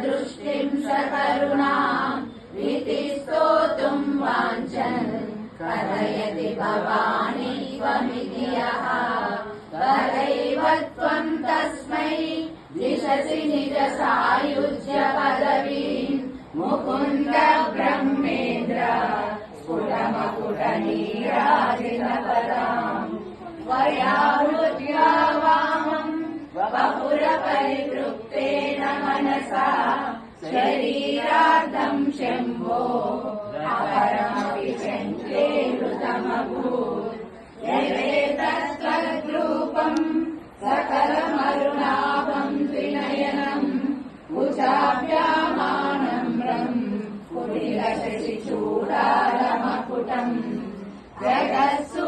दृष्टिं सकरुणाम् इति स्तोतुम् वाञ्छन् कथयति भवानी त्वमिति यः तदैव त्वम् तस्मै दिशसि निज सायुज्य पदवीम् मुकुन्द ब्रह्मेन्द्र स्फुटमकुटनीराजितपदाम् त्वया वामम् वपुरपरिवृत्तेन मनसा शरीरार्धम् शम्भो अपरमपि शङ्के हृतमभूत् यदेतत्तद्रूपम् सकलमरुणाभम् त्रिनयनम् कुचाभ्यामानम्रम् कुटिलशशिचूडालमकुटम् जगत्सु